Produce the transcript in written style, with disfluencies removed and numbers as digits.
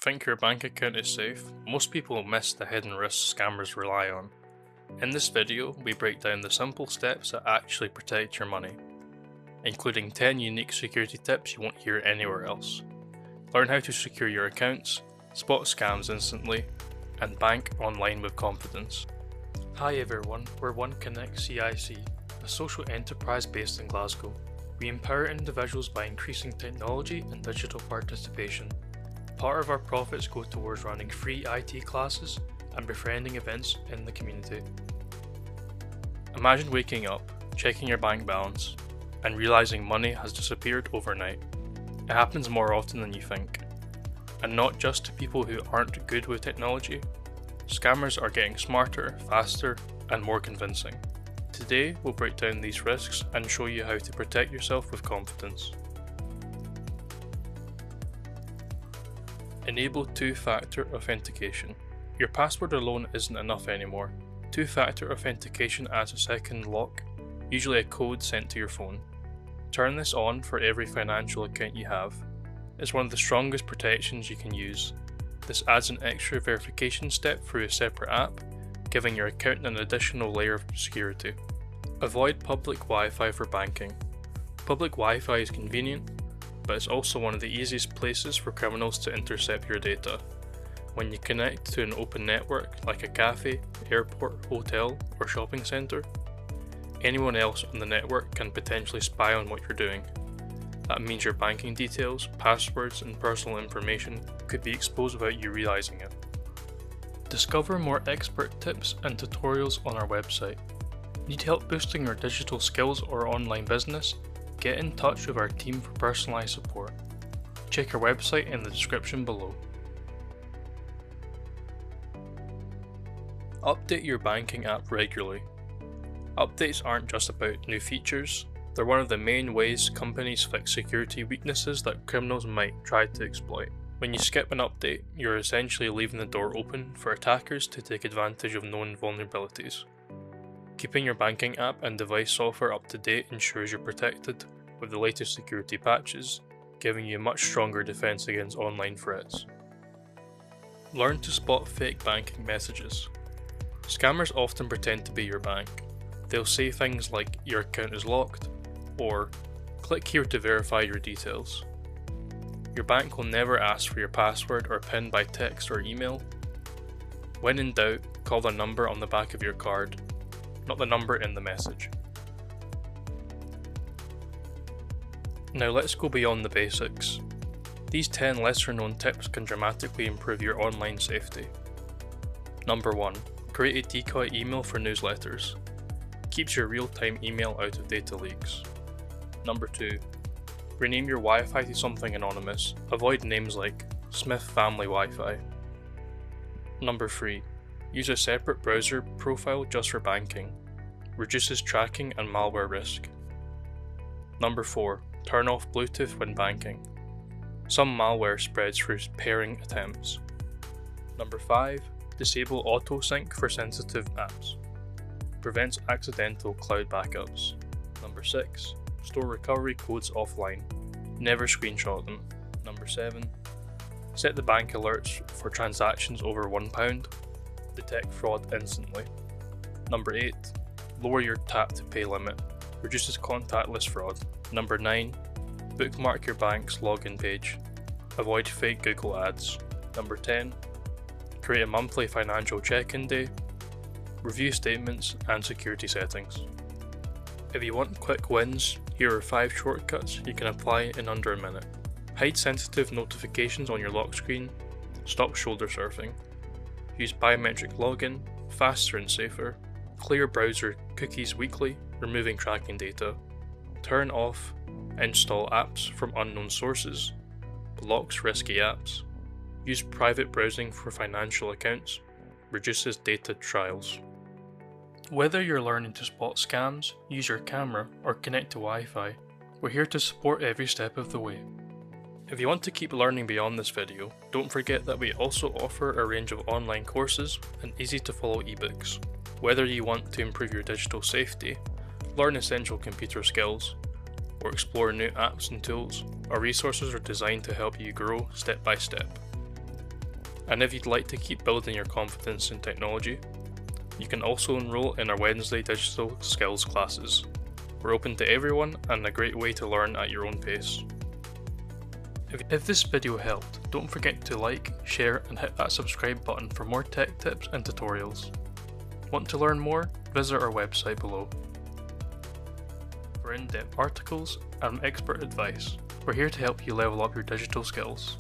Think your bank account is safe? Most people miss the hidden risks scammers rely on. In this video, we break down the simple steps that actually protect your money, including 10 unique security tips you won't hear anywhere else. Learn how to secure your accounts, spot scams instantly, and bank online with confidence. Hi everyone, we're Won Connect CIC, a social enterprise based in Glasgow. We empower individuals by increasing technology and digital participation. Part of our profits go towards running free IT classes and befriending events in the community. Imagine waking up, checking your bank balance, and realizing money has disappeared overnight. It happens more often than you think. And not just to people who aren't good with technology. Scammers are getting smarter, faster, and more convincing. Today, we'll break down these risks and show you how to protect yourself with confidence. Enable two-factor authentication. Your password alone isn't enough anymore. Two-factor authentication adds a second lock, usually a code sent to your phone. Turn this on for every financial account you have. It's one of the strongest protections you can use. This adds an extra verification step through a separate app, giving your account an additional layer of security. Avoid public Wi-Fi for banking. Public Wi-Fi is convenient, but it's also one of the easiest places for criminals to intercept your data. When you connect to an open network like a cafe, airport, hotel, or shopping centre, anyone else on the network can potentially spy on what you're doing. That means your banking details, passwords, and personal information could be exposed without you realising it. Discover more expert tips and tutorials on our website. Need help boosting your digital skills or online business? Get in touch with our team for personalised support. Check our website in the description below. Update your banking app regularly. Updates aren't just about new features, they're one of the main ways companies fix security weaknesses that criminals might try to exploit. When you skip an update, you're essentially leaving the door open for attackers to take advantage of known vulnerabilities. Keeping your banking app and device software up to date ensures you're protected with the latest security patches, giving you a much stronger defense against online threats. Learn to spot fake banking messages. Scammers often pretend to be your bank. They'll say things like your account is locked, or click here to verify your details. Your bank will never ask for your password or PIN by text or email. When in doubt, call the number on the back of your card, not the number in the message. Now let's go beyond the basics. These 10 lesser known tips can dramatically improve your online safety. Number 1. Create a decoy email for newsletters. Keeps your real-time email out of data leaks. Number 2. Rename your Wi-Fi to something anonymous. Avoid names like Smith Family Wi-Fi. Number 3. Use a separate browser profile just for banking. Reduces tracking and malware risk. Number 4. Turn off Bluetooth when banking. Some malware spreads through pairing attempts. Number 5. Disable auto-sync for sensitive apps. Prevents accidental cloud backups. Number 6. Store recovery codes offline. Never screenshot them. Number 7. Set the bank alerts for transactions over £1. Detect fraud instantly. Number 8. Lower your tap to pay limit. Reduces contactless fraud. Number 9. Bookmark your bank's login page. Avoid fake Google ads. Number 10. Create a monthly financial check-in day. Review statements and security settings. If you want quick wins, here are 5 shortcuts you can apply in under a minute. Hide sensitive notifications on your lock screen. Stop shoulder surfing. Use biometric login, faster and safer. Clear browser cookies weekly, removing tracking data. Turn off install apps from unknown sources. Blocks risky apps. Use private browsing for financial accounts. Reduces data trials. Whether you're learning to spot scams, use your camera, or connect to Wi-Fi, we're here to support every step of the way. If you want to keep learning beyond this video, don't forget that we also offer a range of online courses and easy to follow eBooks. Whether you want to improve your digital safety, learn essential computer skills, or explore new apps and tools, our resources are designed to help you grow step by step. And if you'd like to keep building your confidence in technology, you can also enroll in our Wednesday digital skills classes. We're open to everyone and a great way to learn at your own pace. If this video helped, don't forget to like, share and hit that subscribe button for more tech tips and tutorials. Want to learn more? Visit our website below. For in-depth articles and expert advice, we're here to help you level up your digital skills.